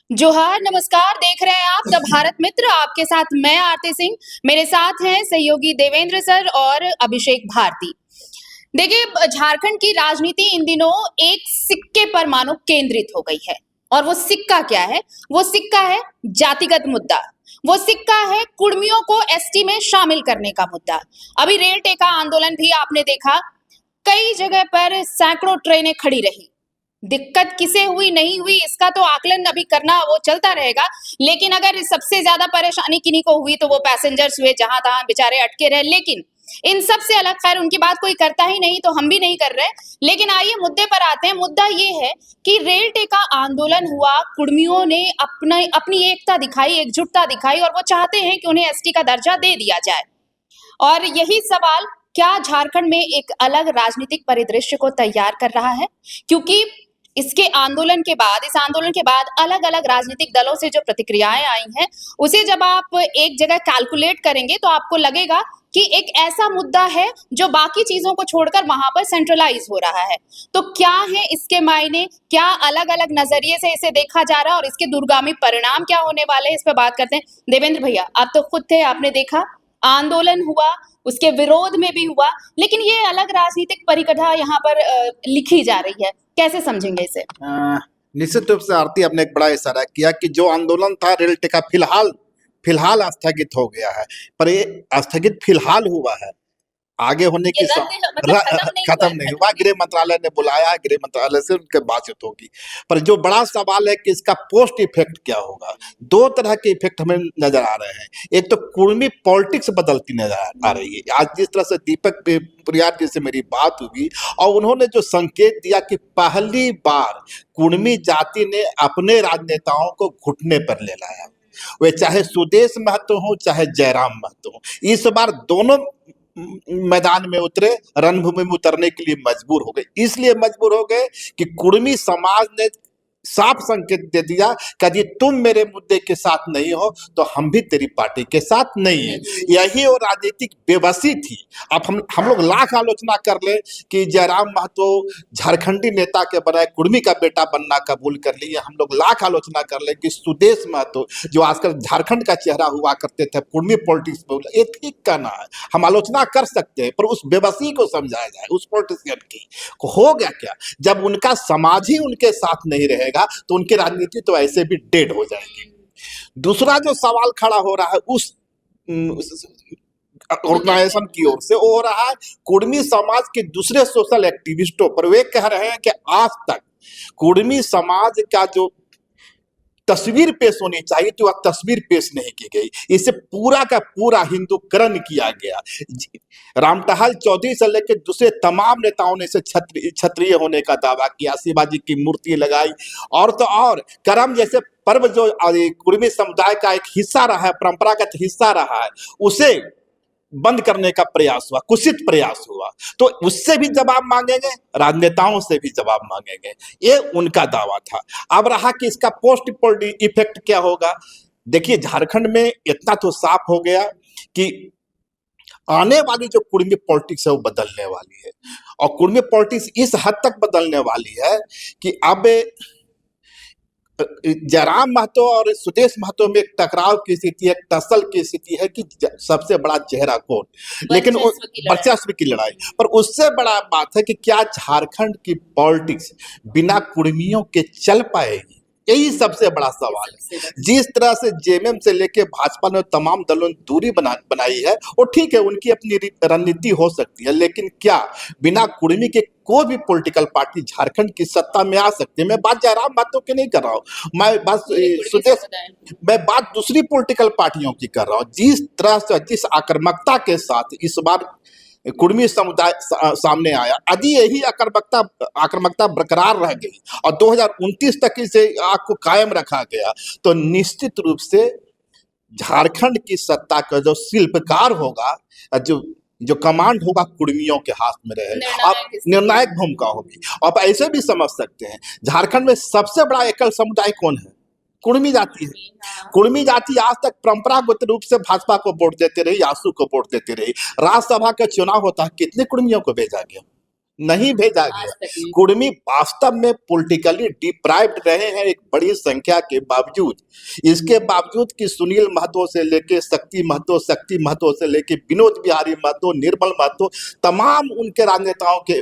जोहार, नमस्कार। देख रहे हैं आप द भारत मित्र। आपके साथ मैं आरती सिंह। मेरे साथ हैं सहयोगी देवेंद्र सर और अभिषेक भारती। देखिए, झारखंड की राजनीति इन दिनों एक सिक्के पर मानो केंद्रित हो गई है। और वो सिक्का क्या है? वो सिक्का है जातिगत मुद्दा। वो सिक्का है कुर्मियों को एसटी में शामिल करने का मुद्दा। अभी रेल टेका आंदोलन भी आपने देखा, कई जगह पर सैकड़ों ट्रेनें खड़ी रही। दिक्कत किसे हुई नहीं हुई इसका तो आकलन अभी करना वो चलता रहेगा, लेकिन अगर सबसे ज्यादा परेशानी किन्हीं को हुई तो वो पैसेंजर्स हुए, जहां तहां बेचारे अटके रहे। लेकिन इन सब से अलग, खैर उनकी बात कोई करता ही नहीं तो हम भी नहीं कर रहे। लेकिन आइए मुद्दे पर आते हैं। मुद्दा ये है कि रेल टेका आंदोलन हुआ, कुर्मियों ने अपनी एकता दिखाई, एकजुटता दिखाई, और वो चाहते हैं कि उन्हें एसटी का दर्जा दे दिया जाए। और यही सवाल क्या झारखंड में एक अलग राजनीतिक परिदृश्य को तैयार कर रहा है? क्योंकि इसके आंदोलन के बाद, इस आंदोलन के बाद अलग अलग राजनीतिक दलों से जो प्रतिक्रियाएं आई हैं, उसे जब आप एक जगह कैलकुलेट करेंगे तो आपको लगेगा कि एक ऐसा मुद्दा है जो बाकी चीजों को छोड़कर वहां पर सेंट्रलाइज हो रहा है। तो क्या है इसके मायने, क्या अलग अलग नजरिए से इसे देखा जा रहा है, और इसके दूरगामी परिणाम क्या होने वाले हैं, इस पर बात करते हैं। देवेंद्र भैया, आप तो खुद थे, आपने देखा आंदोलन हुआ, उसके विरोध में भी हुआ, लेकिन ये अलग राजनीतिक परिकथा यहाँ पर लिखी जा रही है। कैसे समझेंगे इसे? निश्चित रूप से आरती आपने एक बड़ा इशारा किया कि जो आंदोलन था रेल टेका फिलहाल फिलहाल स्थगित हो गया है, पर ये स्थगित फिलहाल हुआ है, आगे होने की खत्म नहीं हुआ। गृह मंत्रालय ने बुलाया, गृह मंत्रालय से उनके बातचीत होगी, पर जो बड़ा सवाल है कि इसका पोस्ट इफेक्ट क्या होगा। दो तरह के इफेक्ट हमें नजर आ रहे हैं। एक तो कुर्मी पॉलिटिक्स बदलती नजर आ रही है। आज जिस तरह से दीपक पुरियार जी से मेरी बात हुई और उन्होंने जो संकेत दिया कि पहली बार कुर्मी जाति ने अपने राजनेताओं को घुटने पर ले लाया, वे चाहे सुदेश महतो हो चाहे जयराम महतो हो, इस बार दोनों मैदान में उतरे, रणभूमि में उतरने के लिए मजबूर हो गए। इसलिए मजबूर हो गए कि कुर्मी समाज ने साफ संकेत दे दिया कि यदि तुम मेरे मुद्दे के साथ नहीं हो तो हम भी तेरी पार्टी के साथ नहीं है। यही वो राजनीतिक बेबसी थी। अब हम लोग लाख आलोचना कर ले कि जयराम महतो झारखंडी नेता के बजाय कुर्मी का बेटा बनना कबूल कर लिए, हम लोग लाख आलोचना कर ले कि सुदेश महतो जो आजकल झारखंड का चेहरा हुआ करते थे कुर्मी पॉलिटिक्स में, ये ठीक कहना है, हम आलोचना कर सकते हैं, पर उस बेबसी को समझाया जाए, उस पॉलिटिशियन की। हो गया क्या, जब उनका समाज ही उनके साथ नहीं रहेगा तो उनकी राजनीति तो ऐसे भी डेड हो जाएगी। दूसरा जो सवाल खड़ा हो रहा है उस ऑर्गेनाइजेशन की ओर से, वो हो रहा है कुर्मी समाज के दूसरे सोशल एक्टिविस्टों पर। वे कह रहे हैं कि आज तक कुर्मी समाज का जो तस्वीर पेश होनी चाहिए तो वह तस्वीर पेश नहीं की गई। इसे पूरा का पूरा हिंदूकरण किया गया। रामटहल चौधरी से लेकर दूसरे तमाम नेताओं ने इसे क्षत्रिय होने का दावा किया, शिवाजी की मूर्ति लगाई, और तो और करम जैसे पर्व जो कुर्मी समुदाय का एक हिस्सा रहा है, परंपरागत हिस्सा रहा है, उसे बंद करने का प्रयास हुआ, कुत्सित प्रयास हुआ। तो उससे भी जवाब मांगेंगे, राजनेताओं से भी जवाब मांगेंगे, ये उनका दावा था। अब रहा कि इसका पोस्ट इफेक्ट क्या होगा। देखिए, झारखंड में इतना तो साफ हो गया कि आने वाली जो कुर्मी पॉलिटिक्स है वो बदलने वाली है, और कुर्मी पॉलिटिक्स इस हद तक बदलने वाली है कि अब जयराम महतो और सुदेश महतो में एक टकराव की स्थिति है, एक टसल की स्थिति है कि सबसे बड़ा चेहरा कौन। लेकिन वर्चस्व की लड़ाई, पर उससे बड़ा बात है कि क्या झारखंड की पॉलिटिक्स बिना कुर्मियों के चल पाएगी, यही सबसे बड़ा सवाल है। जिस तरह से जेएमएम से लेके भाजपा ने तमाम दलों ने दूरी बनाई है, वो ठीक है, उनकी अपनी रणनीति हो सकती है, लेकिन क्या बिना कुर्मी के कोई भी पॉलिटिकल पार्टी झारखंड की सत्ता में आ सकती है? मैं बात जयराम महतो की नहीं कर रहा हूँ, मैं बात दूसरी पॉलिटिकल पार्टियों की कर रहा हूँ। जिस तरह से, जिस आक्रामकता के साथ इस बार कुर्मी समुदाय सामने आया, यदि यही आक्रामकता बरकरार रह गई और 2029 तक इसे आग को कायम रखा गया तो निश्चित रूप से झारखंड की सत्ता का जो शिल्पकार होगा, जो कमांड होगा, कुर्मियों के हाथ में रहे। अब निर्णायक भूमिका होगी। अब ऐसे भी समझ सकते हैं झारखंड में सबसे बड़ा एकल समुदाय कौन है? कुर्मी जाति है। कुर्मी जाति आज तक परंपरागत रूप से भाजपा को वोट देते रही, आसू को वोट देते रही। राज्यसभा का चुनाव होता है, कितने कुर्मियों को भेजा गया? नहीं भेजा आज गया। तक नहीं। कुर्मी वास्तव में पॉलिटिकली डिप्राइव्ड रहे हैं एक बड़ी संख्या के बावजूद। इसके बावजूद कि सुनील महतो से लेके शक्ति महतो से लेके विनोद बिहारी महतो, निर्मल महतो, तमाम उनके राजनेताओं के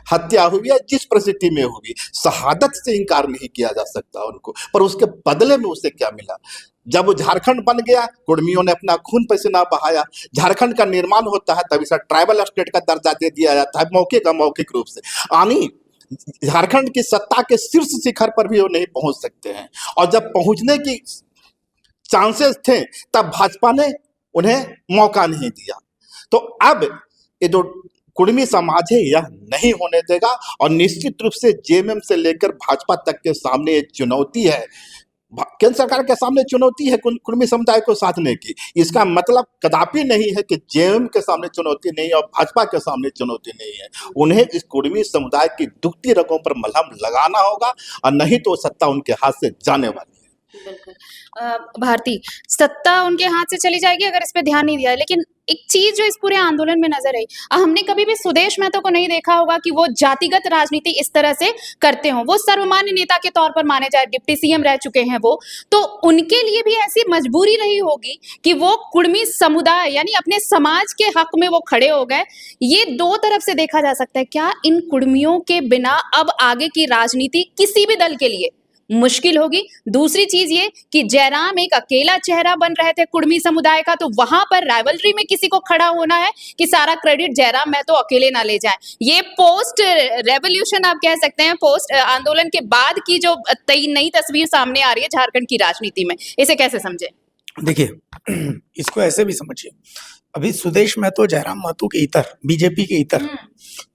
हत्या हुई है जिस परिस्थिति में हुई, शहादत से इनकार नहीं किया जा सकता उनको। पर उसके बदले में उसे क्या मिला? जब झारखंड बन गया, कुर्मियों ने अपना खून पसीना बहाया, झारखंड का निर्माण होता है, तब इसे ट्राइबल स्टेट का दर्जा दे दिया जाता है मौखिक रूप से। यानी झारखंड की सत्ता के शीर्ष शिखर पर भी वो नहीं पहुंच सकते हैं, और जब पहुंचने की चांसेस थे तब भाजपा ने उन्हें मौका नहीं दिया। तो अब ये जो कुर्मी समाज है यह नहीं होने देगा, और निश्चित रूप से जेएमएम से लेकर भाजपा तक के सामने एक चुनौती है, केंद्र सरकार के सामने चुनौती है कुर्मी समुदाय को साधने की। इसका मतलब कदापि नहीं है कि जेएमएम के सामने चुनौती नहीं है और भाजपा के सामने चुनौती नहीं है। उन्हें इस कुर्मी समुदाय की दुखती रगों पर मलहम लगाना होगा, और नहीं तो सत्ता उनके हाथ से जाने वाली है। बिल्कुल। भारती, सत्ता उनके हाथ से चली जाएगी अगर इस पे ध्यान नहीं दिया। लेकिन एक चीज जो इस पूरे आंदोलन में नजर आई, हमने कभी भी सुदेश महतो को नहीं देखा होगा कि वो जातिगत राजनीति इस तरह से करते हों। वो सर्वमान्य नेता के तौर पर माने जाए, डिप्टी सीएम रह चुके हैं वो, तो उनके लिए भी ऐसी मजबूरी रही होगी कि वो कुर्मी समुदाय यानी अपने समाज के हक में वो खड़े हो गए। ये दो तरफ से देखा जा सकता है। क्या इन कुर्मियों के बिना अब आगे की राजनीति किसी भी दल के लिए मुश्किल होगी? दूसरी चीज ये कि जयराम एक अकेला चेहरा बन रहे थे कुर्मी समुदाय का, तो वहां पर राइवलरी में किसी को खड़ा होना है कि सारा क्रेडिट जयराम महतो अकेले ना ले जाए। ये पोस्ट रेवोल्यूशन आप कह सकते हैं, पोस्ट आंदोलन के बाद की जो नई तस्वीर सामने आ रही है झारखंड की राजनीति में, इसे कैसे समझे? देखिए, इसको ऐसे भी समझिए, अभी सुदेश महतो, जयराम महतो के इतर, बीजेपी के इतर,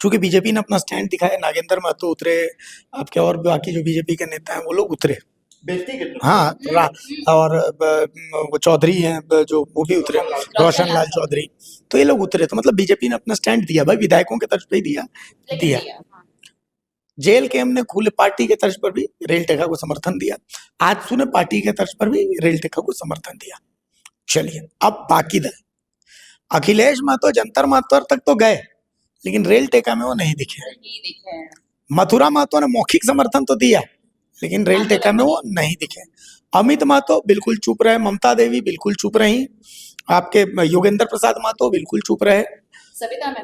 चूंकि बीजेपी ने अपना स्टैंड दिखाया, नागेंद्र महतो उतरे, आपके और बाकी जो बीजेपी के नेता हैं वो लोग उतरे, हाँ, और वो चौधरी हैं जो वो भी उतरे, रोशन लाल चौधरी, तो ये लोग उतरे। तो मतलब बीजेपी ने अपना स्टैंड दिया भाई, विधायकों के तर्ज पे ही दिया। जेल के हमने खुले पार्टी के तर्ज पर भी रेल टेका को समर्थन दिया, आजसू ने पार्टी के तर्ज पर भी रेल टेका को समर्थन दिया। चलिए, अब बाकी दल, अखिलेश महतो जंतर मंतर तक तो गए, लेकिन रेल टेका में वो नहीं दिखे। मथुरा महतो ने मौखिक समर्थन तो दिया, लेकिन रेल टेका में वो नहीं दिखे। अमित महतो बिल्कुल चुप रहे, ममता देवी बिल्कुल चुप रही, आपके योगेंद्र प्रसाद महतो बिल्कुल चुप रहे,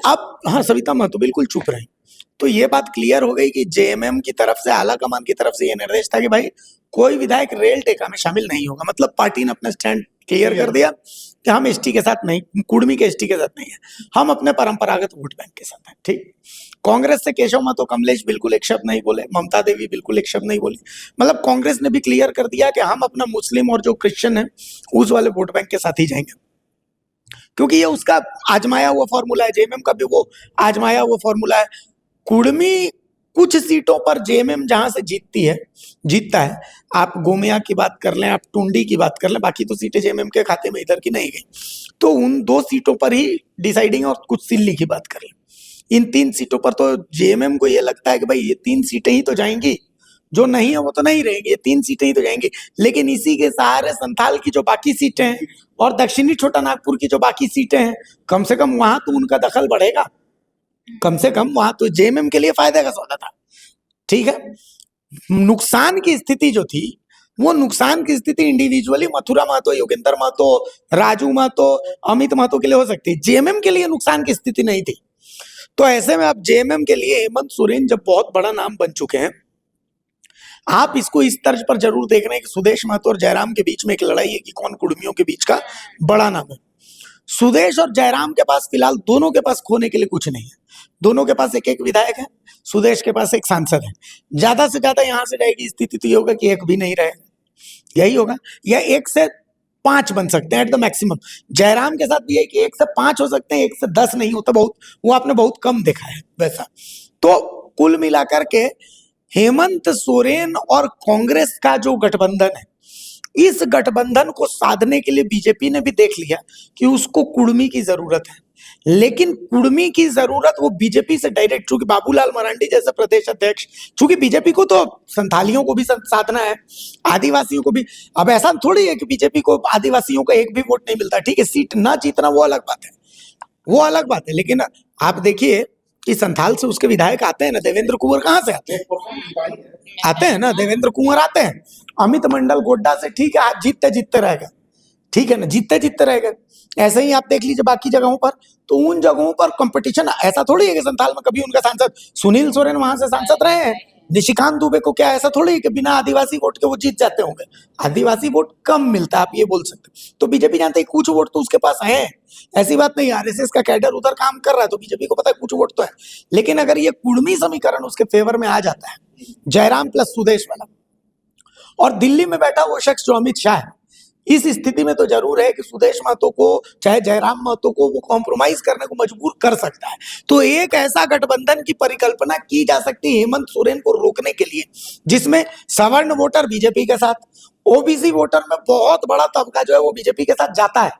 अब हाँ सविता महतो बिल्कुल चुप रही। तो ये बात क्लियर हो गई कि जेएमएम की तरफ से, आला कमान की तरफ से ये निर्देश था कि भाई कोई विधायक रेल टेका में शामिल नहीं होगा। मतलब पार्टी ने अपना स्टैंड क्लियर कर दिया कि हम एसटी के साथ नहीं, कुर्मी के एसटी के साथ नहीं है, हम अपने परंपरागत वोट बैंक के साथ हैं। ठीक, कांग्रेस से केशव महतो कमलेश बिल्कुल एक शब्द नहीं बोले, ममता देवी बिल्कुल एक शब्द नहीं बोली। मतलब कांग्रेस ने भी क्लियर कर दिया कि हम अपना मुस्लिम और जो क्रिश्चियन है उस वाले वोट बैंक के साथ ही जाएंगे, क्योंकि ये उसका आजमाया हुआ फॉर्मूला है। जेएमएम का भी वो आजमाया हुआ फॉर्मूला है। कुर्मी कुछ सीटों पर जेएमएम जहां से जीतता है, आप गोमिया की बात कर लें, आप टुंडी की बात कर लें, बाकी तो सीटें जेएमएम के खाते में इधर की नहीं गई, तो उन 2 सीटों पर ही डिसाइडिंग, और कुछ सिल्ली की बात कर लें, इन 3 सीटों पर तो जेएमएम को ये लगता है कि भाई ये 3 सीटें ही तो जाएंगी, जो नहीं है वो तो नहीं रहेंगी, ये 3 सीटें ही तो जाएंगी। लेकिन इसी के सहारे संथाल की जो बाकी सीटें हैं और दक्षिणी छोटा नागपुर की जो बाकी सीटें हैं, कम से कम वहां तो उनका दखल बढ़ेगा, कम से कम वहां तो जेएमएम के लिए फायदे का सौदा था। ठीक है, नुकसान की स्थिति जो थी, वो नुकसान की स्थिति इंडिविजुअली मथुरा महतो, योगेंद्र महतो, राजू महतो, अमित महतो के लिए हो सकती है, जेएमएम के लिए नुकसान की स्थिति नहीं थी। तो ऐसे में अब जेएमएम के लिए हेमंत सोरेन जब बहुत बड़ा नाम बन चुके हैं, आप इसको इस तर्ज पर जरूर देख रहे हैं कि सुदेश महतो और जयराम के बीच में एक लड़ाई है कि कौन कुर्मियों के बीच का बड़ा नाम है। सुदेश और जयराम के पास फिलहाल दोनों के पास खोने के लिए कुछ नहीं है, दोनों के पास एक विधायक है, सुदेश के पास एक सांसद है। ज्यादा से ज्यादा यहां से जाएगी स्थिति तो ये होगा कि एक भी नहीं रहेगा, यही होगा, या 1 से 5 बन सकते हैं एट द मैक्सिमम। जयराम के साथ भी है कि 1 से 5 हो सकते हैं, 1 से 10 नहीं होता, बहुत वो आपने बहुत कम देखा है वैसा। तो कुल मिलाकर के हेमंत सोरेन और कांग्रेस का जो गठबंधन है, इस गठबंधन को साधने के लिए बीजेपी ने भी देख लिया कि उसको कुर्मी की जरूरत है, लेकिन कुर्मी की जरूरत वो बीजेपी से डायरेक्ट, चूंकि बाबूलाल मरांडी जैसे प्रदेश अध्यक्ष, चूंकि बीजेपी को तो संथालियों को भी साधना है, आदिवासियों को भी। अब ऐसा थोड़ी है कि बीजेपी को आदिवासियों का एक भी वोट नहीं मिलता, ठीक है, सीट ना जीतना वो अलग बात है, वो अलग बात है। लेकिन आप देखिए कि संथाल से उसके विधायक आते हैं ना, देवेंद्र कुंवर कहाँ से आते हैं? आते हैं ना, देवेंद्र कुंवर आते हैं। अमित मंडल गोड्डा से, ठीक है, आप जीतते जीतते रह गए, ठीक है ना, जीतते जीतते रह गए। ऐसे ही आप देख लीजिए बाकी जगहों पर, तो उन जगहों पर कंपटीशन ऐसा थोड़ी है कि संथाल में कभी उनका सांसद सुनील सोरेन वहां से सांसद रहे हैं, निशिकांत दुबे को क्या ऐसा थोड़ी है कि बिना आदिवासी वोट के वो जीत जाते होंगे? आदिवासी वोट कम मिलता है, आप ये बोल सकते हैं। तो बीजेपी जानते है कुछ वोट तो उसके पास है, ऐसी बात नहीं। आरएसएस का कैडर उधर काम कर रहा है तो बीजेपी को पता है कुछ वोट तो है। लेकिन अगर ये कुर्मी समीकरण उसके फेवर में आ जाता है, जयराम प्लस सुदेश वाला, और दिल्ली में बैठा वो शख्स जो अमित शाह है, इस स्थिति में तो जरूर है कि सुदेश महतो को चाहे जयराम महतो को वो कॉम्प्रोमाइज करने को मजबूर कर सकता है। तो एक ऐसा गठबंधन की परिकल्पना की जा सकती है हेमंत सोरेन को रोकने के लिए, जिसमें सवर्ण वोटर बीजेपी के साथ, ओबीसी वोटर में बहुत बड़ा तबका जो है वो बीजेपी के साथ जाता है,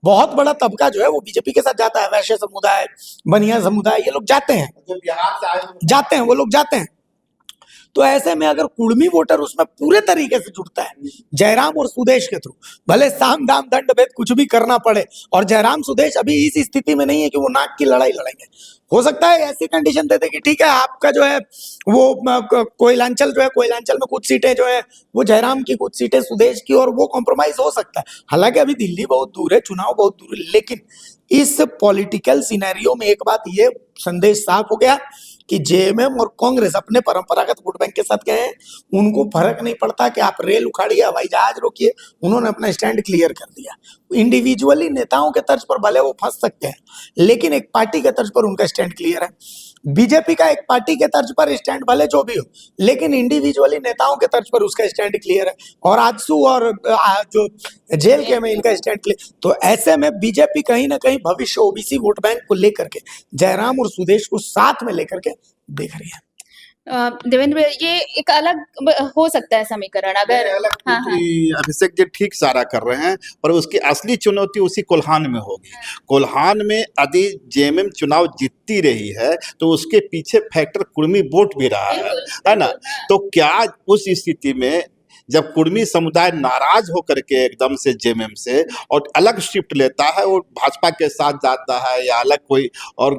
बहुत बड़ा तबका जो है वो बीजेपी के साथ जाता है। वैश्य समुदाय, बनिया समुदाय, ये लोग जाते हैं, वो लोग जाते हैं। तो ऐसे में अगर कुर्मी वोटर उसमें पूरे तरीके से जुड़ता है जयराम और सुदेश के थ्रू, भले साम दाम दंड भेद कुछ भी करना पड़े, और जयराम सुदेश अभी इस स्थिति में नहीं है कि वो नाक की लड़ाई लड़ेंगे। हो सकता है ऐसी कंडीशन दे दे कि ठीक है, आपका जो है वो कोयलांचल जो है, कोयलांचल में कुछ सीटें जो है वो जयराम की, कुछ सीटें सुदेश की, और वो कॉम्प्रोमाइज हो सकता है। हालांकि अभी दिल्ली बहुत दूर है, चुनाव बहुत दूर है, लेकिन इस पॉलिटिकल सिनेरियो में एक बात ये संदेश साफ हो गया कि जेएमएम और कांग्रेस अपने परंपरागत वोट बैंक के साथ गए हैं। उनको फर्क नहीं पड़ता कि आप रेल उखाड़िए, हवाई जहाज रोकिए, उन्होंने अपना स्टैंड क्लियर कर दिया। इंडिविजुअली नेताओं के तर्ज पर भले वो फंस सकते हैं, लेकिन एक पार्टी के तर्ज पर उनका स्टैंड क्लियर है। बीजेपी का एक पार्टी के तर्ज पर स्टैंड भले जो भी हो, लेकिन इंडिविजुअली नेताओं के तर्ज पर उसका स्टैंड क्लियर है। और आजसू और जो जेल के में इनका स्टैंड क्लियर। तो ऐसे में बीजेपी कहीं ना कहीं भविष्य ओबीसी वोट बैंक को लेकर के जयराम और सुदेश को साथ में लेकर के देख रही है। देवेंद्र, ये एक अलग हो सकता है समीकरण अगर हाँ, हाँ। अभिषेक जी ठीक सारा कर रहे हैं, पर उसकी असली चुनौती उसी कोल्हान में होगी। कोल्हान में यदि जेएमएम चुनाव जीतती रही है तो उसके पीछे फैक्टर कुर्मी वोट भी रहा है ना। तो क्या उस स्थिति में जब कुर्मी समुदाय नाराज होकर के एकदम से जेएमएम से और अलग शिफ्ट लेता है, वो भाजपा के साथ जाता है या अलग कोई और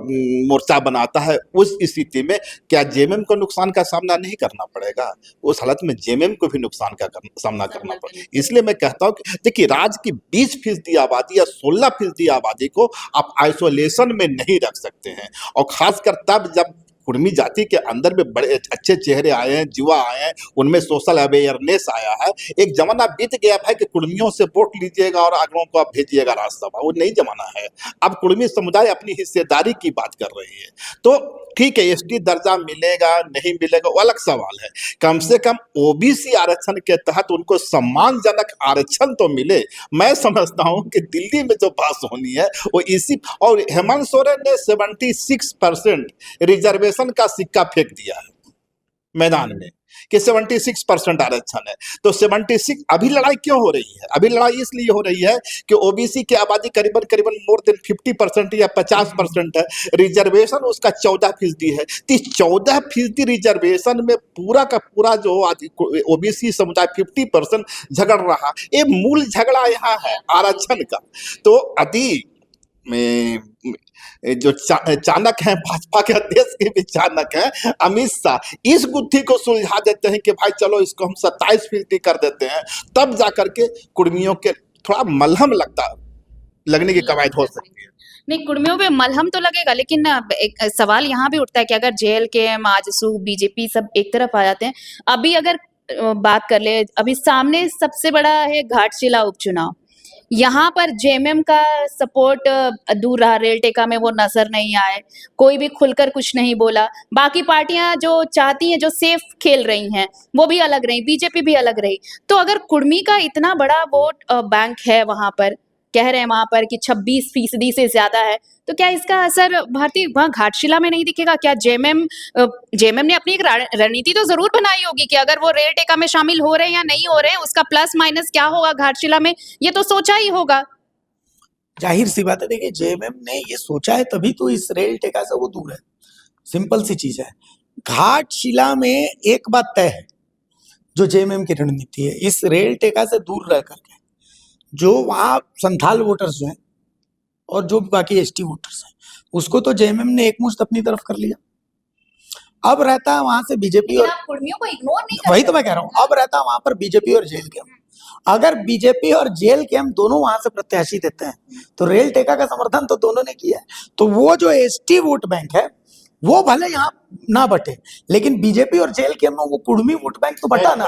मोर्चा बनाता है, उस स्थिति में क्या जेएमएम को नुकसान का सामना नहीं करना पड़ेगा? उस हालत में जेएमएम को भी नुकसान का सामना करना पड़ेगा। इसलिए मैं कहता हूँ कि देखिए, राज्य की 20% आबादी या 16% आबादी को आप आइसोलेशन में नहीं रख सकते हैं, और खासकर तब जब कुर्मी जाति के अंदर में बड़े अच्छे चेहरे आए हैं, युवा आए हैं, उनमें सोशल अवेयरनेस आया है। एक जमाना बीत गया है कि कुर्मियों से वोट लीजिएगा और अगलों को आप भेजिएगा राज्यसभा, वो नहीं जमाना है। अब कुर्मी समुदाय अपनी हिस्सेदारी की बात कर रही है। तो ठीक है, एसटी दर्जा मिलेगा नहीं मिलेगा वो अलग सवाल है, कम से कम ओबीसी आरक्षण के तहत उनको सम्मानजनक आरक्षण तो मिले। मैं समझता हूं कि दिल्ली में जो बात होनी है वो इसी, और हेमंत सोरेन ने 76% रिजर्वेशन का सिक्का फेंक दिया है मैदान में कि 76% आरक्षण है। तो 76 अभी लड़ाई क्यों हो रही है? अभी लड़ाई इसलिए हो रही है कि ओबीसी की आबादी करीबन मोर देन 50% या 50% है, रिजर्वेशन उसका 14% है। तो 14% रिजर्वेशन में पूरा का पूरा जो ओबीसी समुदाय 50% झगड़ रहा, ये मूल झगड़ा यहाँ है आरक्षण का। तो यदि जो चाणक है, भाजपा के अध्यक्ष के भी चाणक है अमित शाह, इस गुत्थी को सुलझा देते हैं कि भाई चलो इसको हम 27% कर देते हैं, तब जाकर के कुर्मियों के थोड़ा मलहम लगने की कवायद हो सकती है। नहीं, कुर्मियों पे मलहम तो लगेगा, लेकिन एक सवाल यहाँ भी उठता है कि अगर जेएलकेएम, आजसू, बीजेपी सब एक तरफ आ जाते हैं, अभी अगर बात कर ले, अभी सामने सबसे बड़ा है घाटशिला उपचुनाव, यहाँ पर जेएमएम का सपोर्ट दूर रहा, रेल टेका में वो नजर नहीं आए, कोई भी खुलकर कुछ नहीं बोला। बाकी पार्टियां जो चाहती हैं, जो सेफ खेल रही हैं, वो भी अलग रही, बीजेपी भी अलग रही। तो अगर कुर्मी का इतना बड़ा वोट बैंक है वहां पर, कह रहे हैं वहां पर कि 26% से ज्यादा है, तो क्या इसका असर भारतीय वहां घाटशिला में नहीं दिखेगा? क्या जेएमएम ने अपनी एक रणनीति तो जरूर बनाई होगी कि अगर वो रेल टेका में शामिल हो रहे हैं या नहीं हो रहे हैं, उसका प्लस माइनस क्या होगा घाटशिला में, ये तो सोचा ही होगा। जाहिर सी बात है, देखिए जेएमएम ने ये सोचा है तभी तो इस रेल टेका से वो दूर है। सिंपल सी चीज है। घाटशिला में एक बात तय है, जो जेएमएम की रणनीति है, इस रेल टेका से दूर रह करके जो वहाँ संथाल वोटर्स जो हैं और जो बाकी एसटी वोटर्स हैं, उसको तो जेएमएम ने एक मुश्त अपनी तरफ कर लिया। अब रहता है वहां से बीजेपी और आप कुर्मियों को इग्नोर नहीं कर वही तो मैं कह रहा हूँ, अब रहता है वहां पर बीजेपी और जेल के। अगर बीजेपी और जेल के हम दोनों वहां से प्रत्याशी देते हैं तो रेल टेका का समर्थन तो दोनों ने किया है, तो वो जो एसटी वोट बैंक है वो भले यहाँ ना बटे, लेकिन बीजेपी और जेल के में वो कुर्मी वोट बैंक तो बटा ना,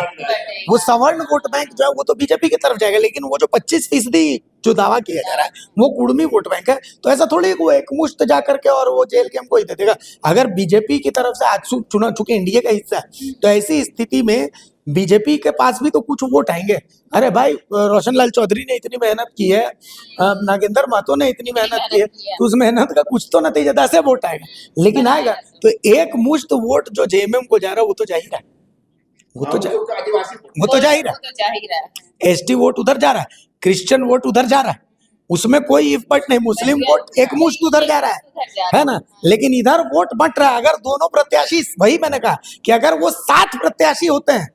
वो सवर्ण वोट बैंक जो है वो तो बीजेपी की तरफ जाएगा, लेकिन वो जो 25% जो दावा किया जा रहा है वो कुर्मी वोट बैंक है। तो ऐसा थोड़ी वो एक मुश्त जा करके और वो जेल के हमको ही दे देगा। अगर बीजेपी की तरफ से आज चुना, चूंकि एनडीए का हिस्सा है, तो ऐसी स्थिति में बीजेपी के पास भी तो कुछ वोट आएंगे। अरे भाई, रोशन लाल चौधरी ने इतनी मेहनत की है, नागेंद्र महतो ने इतनी मेहनत की है, तो उस मेहनत का कुछ तो नतीजा 10 वोट आएगा, लेकिन आएगा तो एक मुश्त वोट जो जेएमएम को जा रहा है वो तो जा ही रहा है, वो तो जा ही रहा है। एसटी वोट उधर जा रहा है, क्रिश्चियन वोट उधर जा रहा है, उसमें कोई इफ बट नहीं, मुस्लिम वोट एक मुश्त उधर जा रहा है ना, लेकिन इधर वोट बट रहा है। अगर दोनों प्रत्याशी, वही मैंने कहा कि अगर वो 7 प्रत्याशी होते हैं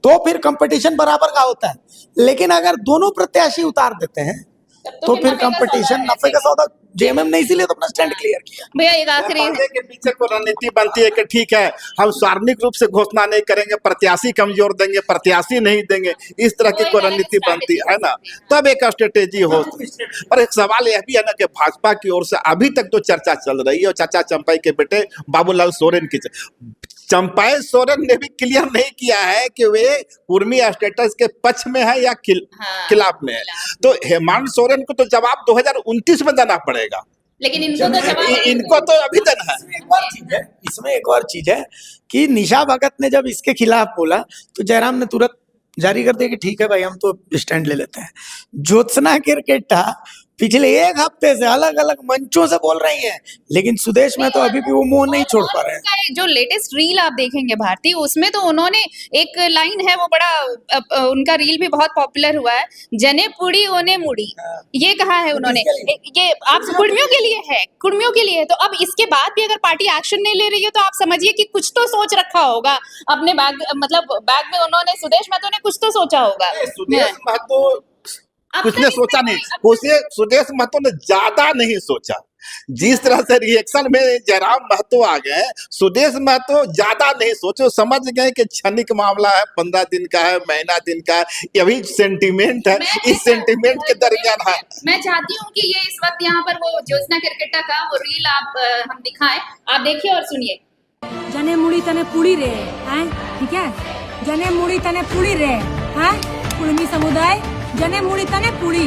तो फिर कंपटीशन बराबर का होता है, लेकिन अगर दोनों प्रत्याशी उतार देते हैं तो फिर कंपटीशन नफे का सौदा। जेएमएम ने इसीलिए तो अपना स्टैंड क्लियर किया। भैया एक आखिरी के पीछे को रणनीति बनती है कि ठीक है, हम सार्वजनिक रूप से घोषणा नहीं करेंगे, प्रत्याशी कमजोर देंगे, प्रत्याशी नहीं देंगे, इस तरह की को रणनीति बनती है ना, तब एक स्ट्रेटेजी हो। और एक सवाल यह भी है ना कि भाजपा की ओर से अभी तक तो चर्चा चल रही है, और चाचा चंपाई के बेटे बाबूलाल सोरेन की, चंपाई सोरेन ने भी क्लियर नहीं किया है कि वे कुर्मी स्टेटस के पक्ष में है या खिलाफ में है। तो हेमंत सोरेन को तो जवाब 2029 में देना पड़ेगा, लेकिन इनको तो अभी देना है। इसमें एक और चीज है कि निशा भगत ने जब इसके खिलाफ बोला तो जयराम ने तुरंत जारी कर दिया कि ठीक है भाई, हम तो स्टैंड ले लेते हैं। ज्योत्सना केरकेट्टा पिछले 1 हफ्ते से अलग अलग मंचों से बोल रही हैं, लेकिन सुदेश में तो अभी भी वो मुंह नहीं छोड़ पा रहे हैं। जो लेटेस्ट रील आप देखेंगे भारती, उसमें तो उन्होंने एक लाइन है, वो बड़ा उनका रील भी बहुत पॉपुलर हुआ है, जने पुड़ी ओने मुड़ी, ये कहा है उन्होंने। ये आप कुर्मियों के लिए है, कुर्मियों के लिए। तो अब इसके बाद भी अगर पार्टी एक्शन नहीं ले रही है तो आप समझिए कि कुछ तो सोच रखा होगा अपने बैग, मतलब बैग में उन्होंने, सुदेश महतो ने कुछ तो सोचा होगा। सुदेश महतो कुछ ने सोचा नहीं, सुदेश महतो ने ज्यादा नहीं सोचा। जिस तरह से रिएक्शन में जयराम महतो आ गए, सुदेश महतो ज्यादा नहीं सोचे, समझ गए कि क्षणिक मामला है, 15 दिन का है, महीना दिन का है, ये भी सेंटिमेंट है, इस सेंटिमेंट के दरमियान है। मैं चाहती हूँ कि ये इस वक्त यहाँ पर वो ज्योत्सना केरकेट्टा का वो रील आप हम दिखाएं, आप देखिए और सुनिए। जने मुड़ी तने पुड़ी रे हैं, ठीक है, जने मुड़ी तने पुड़ी रे हैं, कुर्मी समुदाय, जने मुड़ी तने पुड़ी,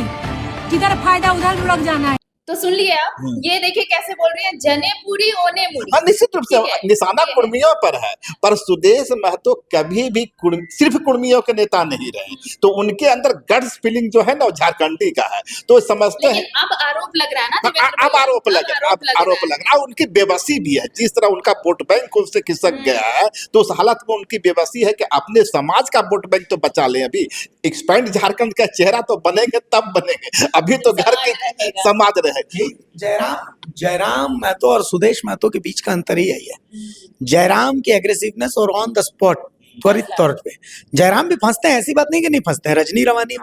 जिधर फायदा उधर लुढ़क जाना है। तो सुन लिए आप, ये देखिए कैसे बोल रही है, जने पूरी ओने मुड़ी। निश्चित रूप से निशाना कुर्मियों पर है, पर सुदेश महतो कभी भी सिर्फ कुर्मियों के नेता नहीं रहे, तो उनके अंदर गट्स फीलिंग जो है ना झारखंडी का है, तो समझते हैं। अब आरोप लग रहा है ना, अब आरोप लग रहा है, उनकी बेबसी भी है। जिस तरह उनका वोट बैंक उनसे खिसक गया है, तो उस हालत में उनकी बेबसी है कि अपने समाज का वोट बैंक तो बचा लें। अभी एक्सपैंड झारखंड का चेहरा तो बनेंगे, तब बनेंगे, अभी तो घर के समाज रहे। जयराम महतो और सुदेश महतो के बीच का अंतर ही यही है, जयराम की एग्रेसिवनेस और ऑन द स्पॉट त्वरित तौर पे। जयराम भी फंसते हैं, ऐसी बात नहीं कि नहीं फंसते हैं। रजनी रवानी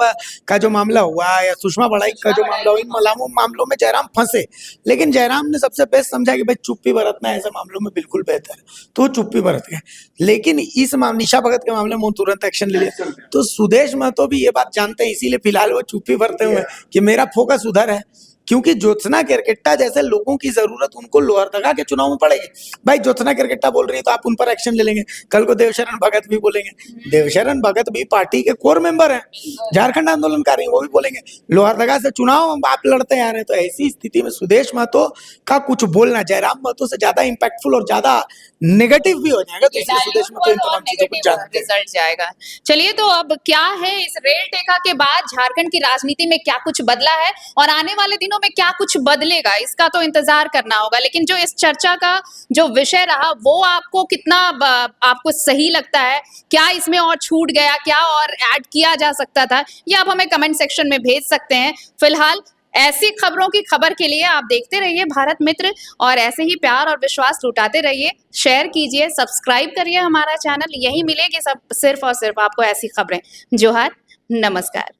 का जो मामला हुआ या सुषमा बड़ाई का जो मामला हुआ, इन मामलों में जयराम फंसे, लेकिन जयराम ने सबसे बेस्ट समझा कि भाई चुप्पी बरतना ऐसे मामलों में बिल्कुल बेहतर है, तो चुप्पी बरत गए। लेकिन इस निशा भगत के मामले में तुरंत एक्शन ले लिया। तो सुदेश महतो भी ये बात जानते हैं, इसीलिए फिलहाल वो चुप्पी बरते हुए कि मेरा फोकस उधर है, क्योंकि ज्योत्सना केरकेट्टा जैसे लोगों की जरूरत उनको लोहरदगा के चुनाव में पड़ेगी। भाई ज्योत्सना केरकेट्टा बोल रही है तो आप उन पर एक्शन ले लेंगे, कल को देवशरण भगत भी बोलेंगे, देवशरण भगत भी पार्टी के कोर मेंबर हैं, झारखंड आंदोलनकारी, वो भी बोलेंगे लोहरदगा से चुनाव आप लड़ते आ रहे हैं। तो ऐसी स्थिति में सुदेश महतो का कुछ बोलना जयराम महतो से ज्यादा इंपैक्टफुल और ज्यादा नेगेटिव भी हो जाएगा, तो इसलिए सुदेश महतो इन तमाम चीजों को जानते हैं। रिजल्ट जाएगा। चलिए, तो अब क्या है इस रेल टेका के बाद झारखंड की राजनीति में क्या कुछ बदला है और आने वाले दिनों में क्या कुछ बदलेगा, इसका तो इंतजार करना होगा। लेकिन जो इस चर्चा का जो विषय रहा, वो आपको कितना आपको सही लगता है, क्या इसमें और छूट गया, क्या और ऐड किया जा सकता था, ये आप हमें कमेंट सेक्शन में भेज सकते हैं। फिलहाल ऐसी खबरों की खबर के लिए आप देखते रहिए भारत मित्र, और ऐसे ही प्यार और विश्वास लुटाते रहिए। शेयर कीजिए, सब्सक्राइब करिए हमारा चैनल, यही मिलेगी सब सिर्फ और सिर्फ आपको ऐसी खबरें। जोहार, नमस्कार।